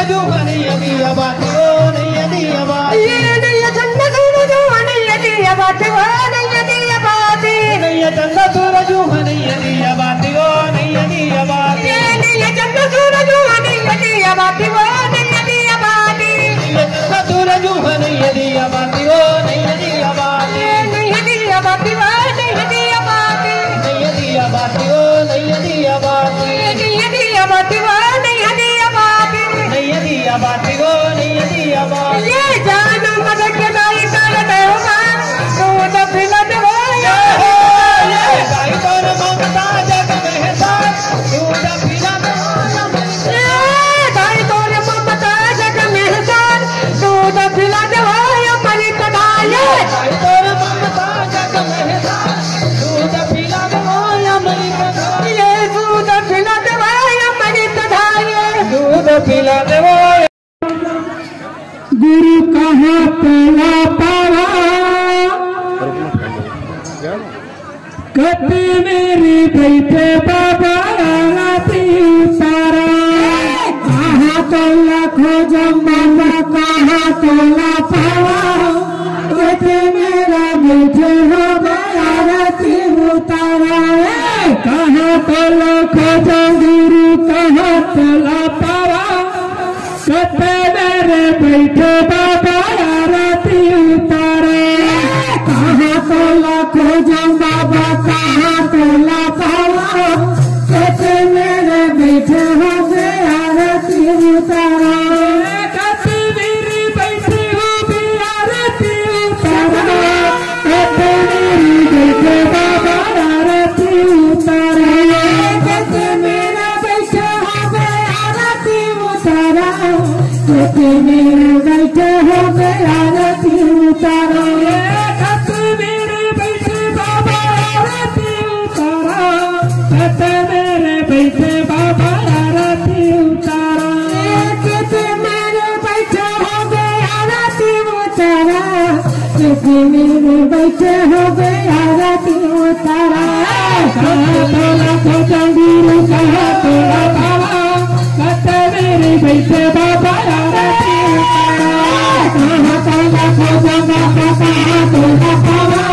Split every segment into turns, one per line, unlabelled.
सूरज नहीं दिया बात वो नहीं दिया बात
ये नहीं चंदा सूरज नहीं दिया बात वो नहीं दिया बात
नहीं चंदा सूरज नहीं दिया बात वो नहीं दिया बात
ये नहीं चंदा सूरज नहीं दिया बात वो नहीं दिया बात
ये चंदा सूरज नहीं दिया बात वो नहीं दिया बात
नहीं दिया बात वो नहीं दिया बात
नहीं दिया बात वो नहीं दिया बात
नहीं दिया बात वो नहीं दिया बात
नहीं दिया बात वो नहीं दिया बात
ये जान मदद के दाई करते हो तू तो फिलत हो
ये दाई तोर ममता जग में साथ तू तो फिलत हो
ये दाई तोर ममता जग में साथ तू तो फिलत हो मरी कदाई
दाई तोर ममता जग में साथ तू तो फिलत हो मरी कदाई
ये तू तो फिलत हो मरी कदाई
तू तो फिलत हो
गुरु कहाँ पला पावा कते मेरे बैठे बाबा राती सारा कहाँ तोला खोजो बाबा कहाँ तोला पावा कते मेरा बैठे हो गया राती उतारा कहाँ तोला खोजो गुरु कहाँ तोला पावा कते मेरे बैठे बाबा राती उतारे कहाँ तोला खोजो बाबा कहाँ तोला पावा कते मेरे बैठे हो गया राती उतारा कते मेरी बैठी हो गया राती उतारा कते मेरी बैठे बाबा राती उतारा कते मेरा बैठे हो गया राती उतारा कते मेरे बैठे हो गया राती उतारा कते मेरे बैठे बाबा राती उतारा कते मेरे बैठे बाबा राती उतारा कते मेरे बैठे हो गया राती उतारा कते मेरे बैठे हो गया राती उतारा कहाँ तोला खोजा गुरु कहाँ तोला पावा कते मेरे बैठे बाबा राती उतारा कहाँ तोला खोजा बाबा कहाँ तोला पावा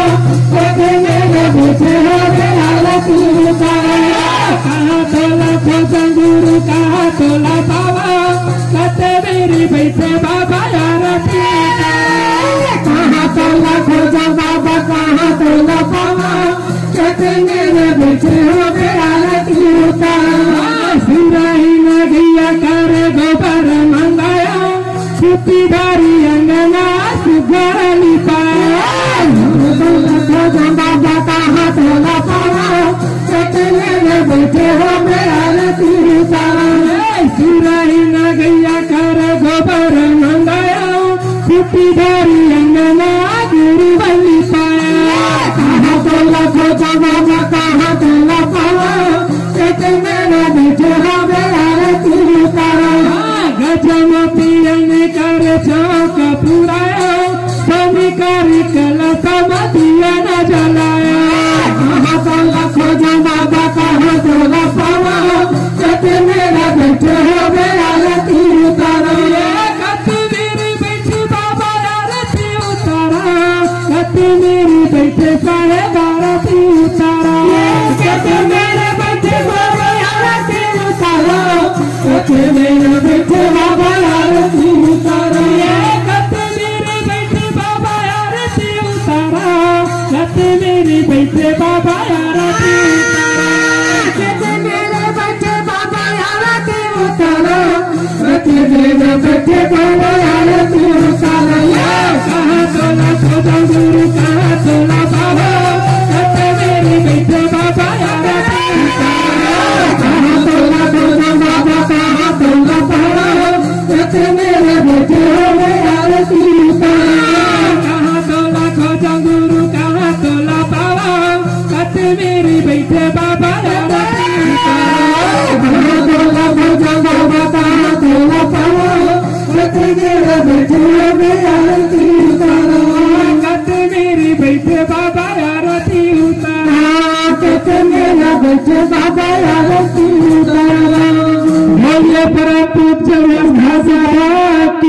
कते मेरे बैठे हो गया राती उतारा कहाँ तोला खोजा गुरु कहाँ तोला पावा कते मेरे बैठे बाबा राती उतारा कहाँ तोला खोजा बाबा कहाँ तोला पावा कते मेरे बैठे हो गया राती उतारा सुराही नगिया करे गोबर मंगाया छुट्टीदारी अंगना सुगर लिपाया खोजा बाबा कहाँ तोला पावा कते मेरे बैठे हो गया राती उतारा सुराही नगिया करे गोबर मंगाया छुट्टीदारी अंगना गुरु बल्ली पाया कहाँ तोला खोजा बाबा कहाँ तोला पावा कते मेरे बैठे हो गया राती उतारा गजमती कर चौक पुराया स्वामी करी कलश मतिया न जलाया कहाँ तोला खोजा बाबा कहाँ तोला पावा कते मेरा बैठे हो गया राती उतारा कते मेरे बैठे बाबा राती उतारा कते मेरे बैठे साहेब राती उतारा कते मेरे बैठे बाबा राती उतारा कते मेरे बैठे बाबा राती उतारा कते मेरे बैठे बाबा राती उतारा कते मेरे बैठे बाबा राती उतारा कते मेरे बैठे बाबा राती उतारा कते मेरे बैठे बाबा राती उतारा कहाँ तोला खोजा गुरु कहाँ तोला पावा कते मेरे बैठे बाबा राती उतारा कहाँ तोला खोजा बाबा कहाँ तोला पावा कते मेरे बैठे हो गया राती उतारा कहाँ तोला खोजा गुरु कहाँ तोला पावा कते मेरे बैठे बाबा राती उतारा कहाँ तोला खोजा बाबा कहाँ तोला पावा कते मेरे बैठे हो गया राती उतारा कते मेरे बैठे बाबा राती उतारा कते मेरे बैठे बाबा राती उतारा भोले प्रभु
चौरस घास